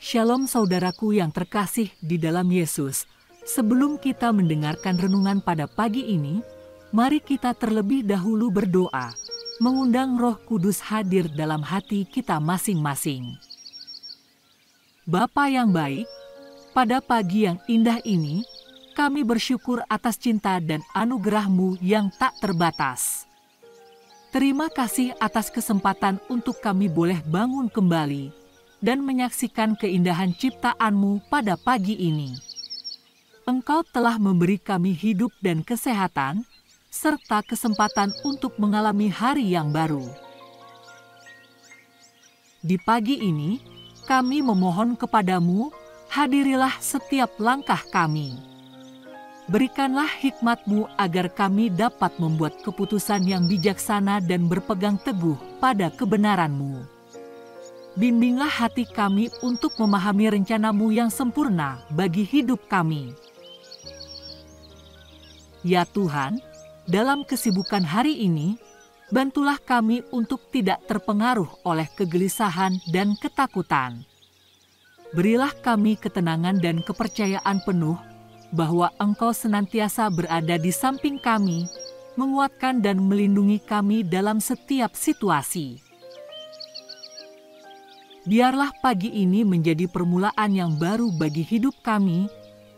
Shalom saudaraku yang terkasih di dalam Yesus. Sebelum kita mendengarkan renungan pada pagi ini, mari kita terlebih dahulu berdoa, mengundang Roh Kudus hadir dalam hati kita masing-masing. Bapa yang baik, pada pagi yang indah ini, kami bersyukur atas cinta dan anugerah-Mu yang tak terbatas. Terima kasih atas kesempatan untuk kami boleh bangun kembali dan menyaksikan keindahan ciptaan-Mu pada pagi ini. Engkau telah memberi kami hidup dan kesehatan, serta kesempatan untuk mengalami hari yang baru. Di pagi ini, kami memohon kepadamu, hadirilah setiap langkah kami. Berikanlah hikmat-Mu agar kami dapat membuat keputusan yang bijaksana dan berpegang teguh pada kebenaran-Mu. Bimbinglah hati kami untuk memahami rencana-Mu yang sempurna bagi hidup kami. Ya Tuhan, dalam kesibukan hari ini, bantulah kami untuk tidak terpengaruh oleh kegelisahan dan ketakutan. Berilah kami ketenangan dan kepercayaan penuh bahwa Engkau senantiasa berada di samping kami, menguatkan dan melindungi kami dalam setiap situasi. Biarlah pagi ini menjadi permulaan yang baru bagi hidup kami,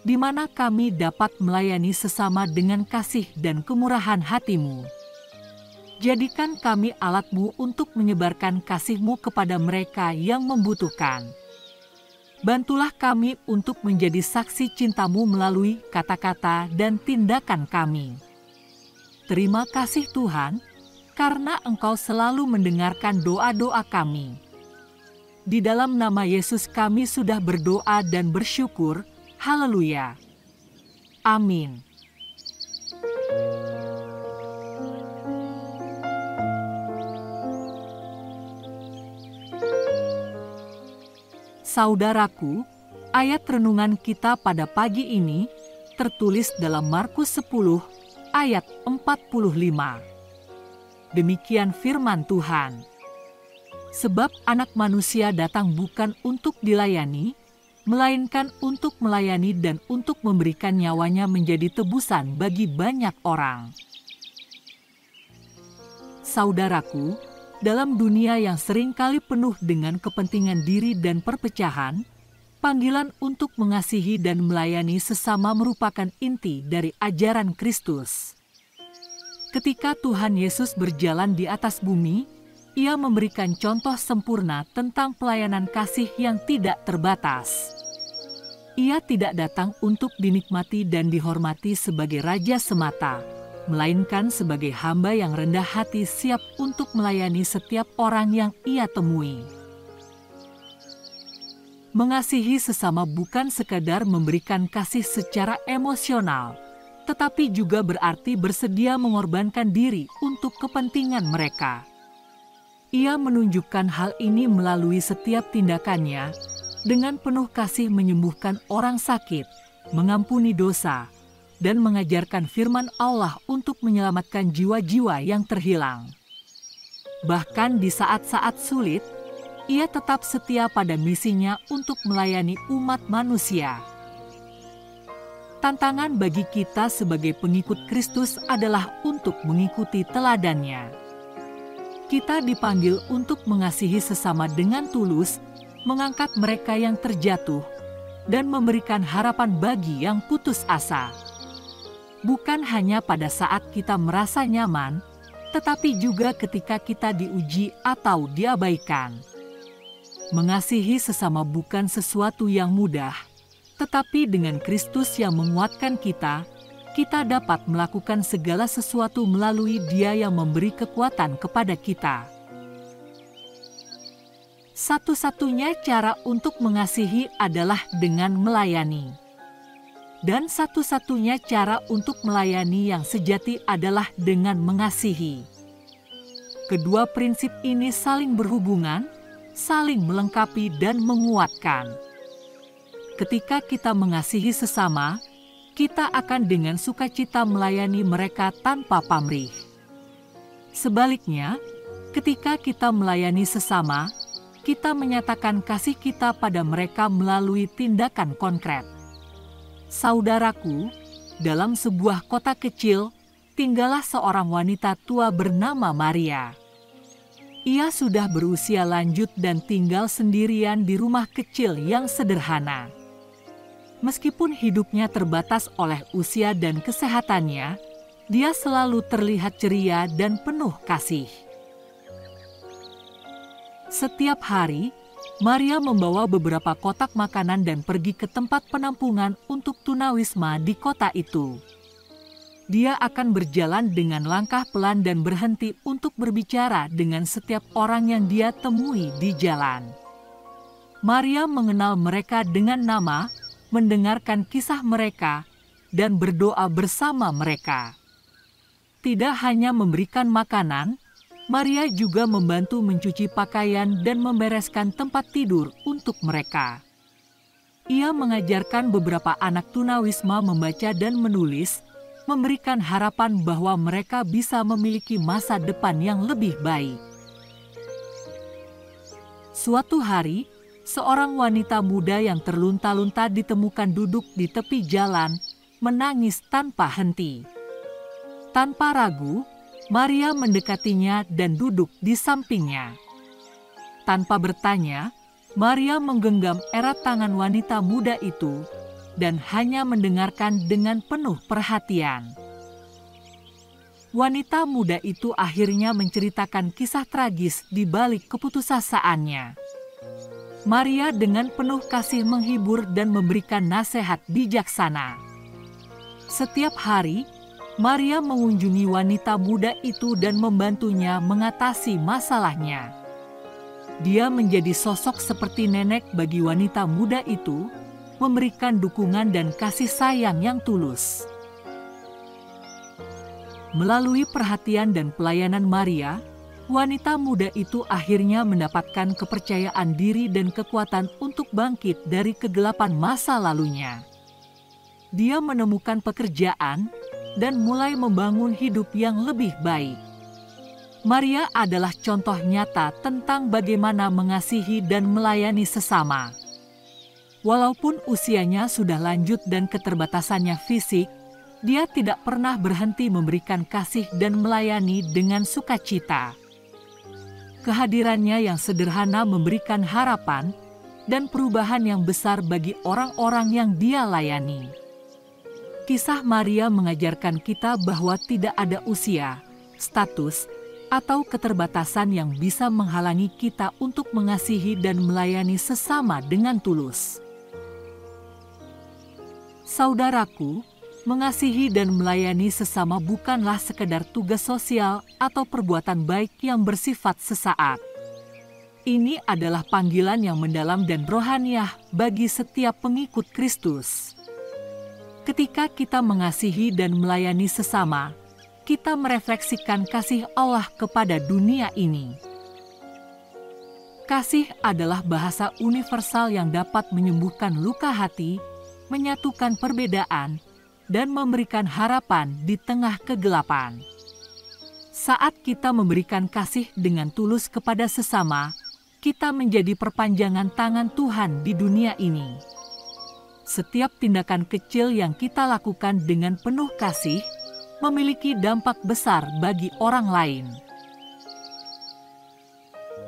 di mana kami dapat melayani sesama dengan kasih dan kemurahan hati-Mu. Jadikan kami alat-Mu untuk menyebarkan kasih-Mu kepada mereka yang membutuhkan. Bantulah kami untuk menjadi saksi cinta-Mu melalui kata-kata dan tindakan kami. Terima kasih Tuhan, karena Engkau selalu mendengarkan doa-doa kami. Di dalam nama Yesus kami sudah berdoa dan bersyukur. Haleluya. Amin. Saudaraku, ayat renungan kita pada pagi ini tertulis dalam Markus 10 ayat 45. Demikian firman Tuhan. Sebab Anak Manusia datang bukan untuk dilayani, melainkan untuk melayani dan untuk memberikan nyawanya menjadi tebusan bagi banyak orang. Saudaraku, dalam dunia yang seringkali penuh dengan kepentingan diri dan perpecahan, panggilan untuk mengasihi dan melayani sesama merupakan inti dari ajaran Kristus. Ketika Tuhan Yesus berjalan di atas bumi, Ia memberikan contoh sempurna tentang pelayanan kasih yang tidak terbatas. Ia tidak datang untuk dinikmati dan dihormati sebagai raja semata, melainkan sebagai hamba yang rendah hati siap untuk melayani setiap orang yang Ia temui. Mengasihi sesama bukan sekadar memberikan kasih secara emosional, tetapi juga berarti bersedia mengorbankan diri untuk kepentingan mereka. Ia menunjukkan hal ini melalui setiap tindakannya, dengan penuh kasih menyembuhkan orang sakit, mengampuni dosa, dan mengajarkan firman Allah untuk menyelamatkan jiwa-jiwa yang terhilang. Bahkan di saat-saat sulit, Ia tetap setia pada misinya untuk melayani umat manusia. Tantangan bagi kita sebagai pengikut Kristus adalah untuk mengikuti teladannya. Kita dipanggil untuk mengasihi sesama dengan tulus, mengangkat mereka yang terjatuh, dan memberikan harapan bagi yang putus asa. Bukan hanya pada saat kita merasa nyaman, tetapi juga ketika kita diuji atau diabaikan. Mengasihi sesama bukan sesuatu yang mudah, tetapi dengan Kristus yang menguatkan kita dapat melakukan segala sesuatu melalui Dia yang memberi kekuatan kepada kita. Satu-satunya cara untuk mengasihi adalah dengan melayani. Dan satu-satunya cara untuk melayani yang sejati adalah dengan mengasihi. Kedua prinsip ini saling berhubungan, saling melengkapi dan menguatkan. Ketika kita mengasihi sesama, kita akan dengan sukacita melayani mereka tanpa pamrih. Sebaliknya, ketika kita melayani sesama, kita menyatakan kasih kita pada mereka melalui tindakan konkret. Saudaraku, dalam sebuah kota kecil, tinggallah seorang wanita tua bernama Maria. Ia sudah berusia lanjut dan tinggal sendirian di rumah kecil yang sederhana. Meskipun hidupnya terbatas oleh usia dan kesehatannya, dia selalu terlihat ceria dan penuh kasih. Setiap hari, Maria membawa beberapa kotak makanan dan pergi ke tempat penampungan untuk tunawisma di kota itu. Dia akan berjalan dengan langkah pelan dan berhenti untuk berbicara dengan setiap orang yang dia temui di jalan. Maria mengenal mereka dengan nama, mendengarkan kisah mereka, dan berdoa bersama mereka. Tidak hanya memberikan makanan, Maria juga membantu mencuci pakaian dan membereskan tempat tidur untuk mereka. Ia mengajarkan beberapa anak tunawisma membaca dan menulis, memberikan harapan bahwa mereka bisa memiliki masa depan yang lebih baik. Suatu hari, seorang wanita muda yang terlunta-lunta ditemukan duduk di tepi jalan, menangis tanpa henti. Tanpa ragu, Maria mendekatinya dan duduk di sampingnya. Tanpa bertanya, Maria menggenggam erat tangan wanita muda itu dan hanya mendengarkan dengan penuh perhatian. Wanita muda itu akhirnya menceritakan kisah tragis di balik keputusasaan-nya. Maria dengan penuh kasih menghibur dan memberikan nasihat bijaksana. Setiap hari, Maria mengunjungi wanita muda itu dan membantunya mengatasi masalahnya. Dia menjadi sosok seperti nenek bagi wanita muda itu, memberikan dukungan dan kasih sayang yang tulus. Melalui perhatian dan pelayanan Maria, wanita muda itu akhirnya mendapatkan kepercayaan diri dan kekuatan untuk bangkit dari kegelapan masa lalunya. Dia menemukan pekerjaan dan mulai membangun hidup yang lebih baik. Maria adalah contoh nyata tentang bagaimana mengasihi dan melayani sesama. Walaupun usianya sudah lanjut dan keterbatasannya fisik, dia tidak pernah berhenti memberikan kasih dan melayani dengan sukacita. Kehadirannya yang sederhana memberikan harapan dan perubahan yang besar bagi orang-orang yang dia layani. Kisah Maria mengajarkan kita bahwa tidak ada usia, status, atau keterbatasan yang bisa menghalangi kita untuk mengasihi dan melayani sesama dengan tulus. Saudaraku, mengasihi dan melayani sesama bukanlah sekedar tugas sosial atau perbuatan baik yang bersifat sesaat. Ini adalah panggilan yang mendalam dan rohaniah bagi setiap pengikut Kristus. Ketika kita mengasihi dan melayani sesama, kita merefleksikan kasih Allah kepada dunia ini. Kasih adalah bahasa universal yang dapat menyembuhkan luka hati, menyatukan perbedaan, dan memberikan harapan di tengah kegelapan. Saat kita memberikan kasih dengan tulus kepada sesama, kita menjadi perpanjangan tangan Tuhan di dunia ini. Setiap tindakan kecil yang kita lakukan dengan penuh kasih memiliki dampak besar bagi orang lain.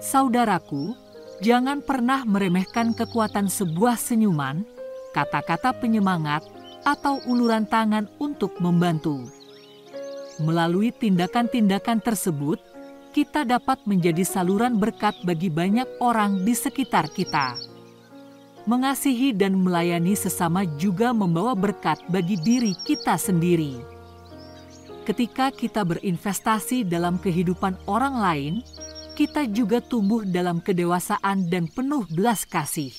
Saudaraku, jangan pernah meremehkan kekuatan sebuah senyuman, kata-kata penyemangat, atau uluran tangan untuk membantu. Melalui tindakan-tindakan tersebut, kita dapat menjadi saluran berkat bagi banyak orang di sekitar kita. Mengasihi dan melayani sesama juga membawa berkat bagi diri kita sendiri. Ketika kita berinvestasi dalam kehidupan orang lain, kita juga tumbuh dalam kedewasaan dan penuh belas kasih.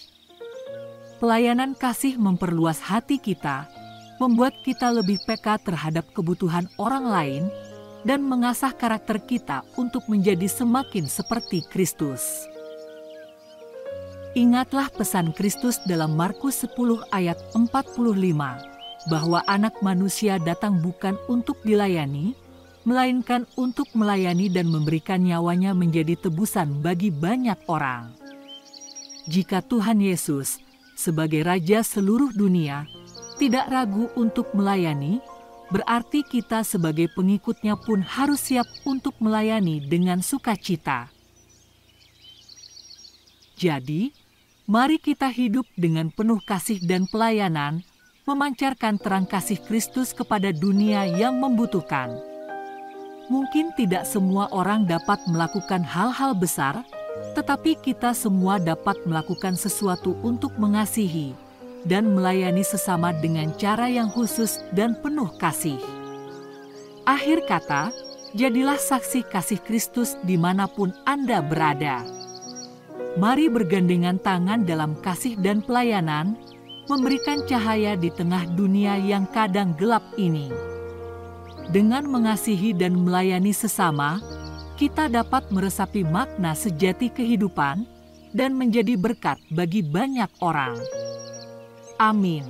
Pelayanan kasih memperluas hati kita, membuat kita lebih peka terhadap kebutuhan orang lain, dan mengasah karakter kita untuk menjadi semakin seperti Kristus. Ingatlah pesan Kristus dalam Markus 10 ayat 45, bahwa Anak Manusia datang bukan untuk dilayani, melainkan untuk melayani dan memberikan nyawanya menjadi tebusan bagi banyak orang. jika Tuhan Yesus sebagai Raja seluruh dunia tidak ragu untuk melayani, berarti kita sebagai pengikutnya pun harus siap untuk melayani dengan sukacita. Jadi, mari kita hidup dengan penuh kasih dan pelayanan, memancarkan terang kasih Kristus kepada dunia yang membutuhkan. Mungkin tidak semua orang dapat melakukan hal-hal besar, tetapi kita semua dapat melakukan sesuatu untuk mengasihi dan melayani sesama dengan cara yang khusus dan penuh kasih. Akhir kata, jadilah saksi kasih Kristus dimanapun Anda berada. Mari bergandengan tangan dalam kasih dan pelayanan, memberikan cahaya di tengah dunia yang kadang gelap ini. Dengan mengasihi dan melayani sesama, kita dapat meresapi makna sejati kehidupan dan menjadi berkat bagi banyak orang. Amin.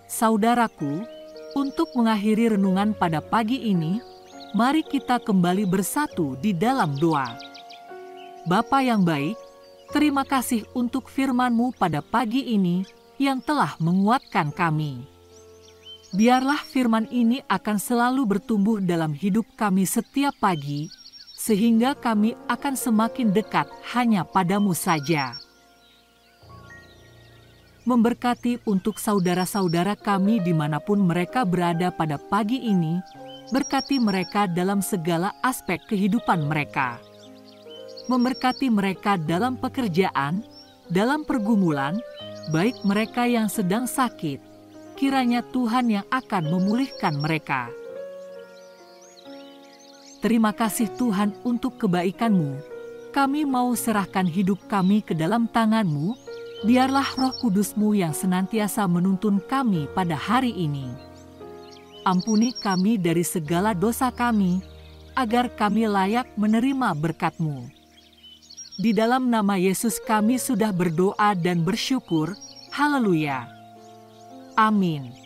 Saudaraku, untuk mengakhiri renungan pada pagi ini, mari kita kembali bersatu di dalam doa. Bapa yang baik, terima kasih untuk firman-Mu pada pagi ini yang telah menguatkan kami. Biarlah firman ini akan selalu bertumbuh dalam hidup kami setiap pagi, sehingga kami akan semakin dekat hanya pada-Mu saja. Memberkati untuk saudara-saudara kami dimanapun mereka berada pada pagi ini, berkati mereka dalam segala aspek kehidupan mereka. Memberkati mereka dalam pekerjaan, dalam pergumulan, baik mereka yang sedang sakit, kiranya Tuhan yang akan memulihkan mereka. Terima kasih Tuhan untuk kebaikan-Mu. Kami mau serahkan hidup kami ke dalam tangan-Mu, biarlah Roh Kudus-Mu yang senantiasa menuntun kami pada hari ini. Ampuni kami dari segala dosa kami, agar kami layak menerima berkat-Mu. Di dalam nama Yesus kami sudah berdoa dan bersyukur. Haleluya. Amin.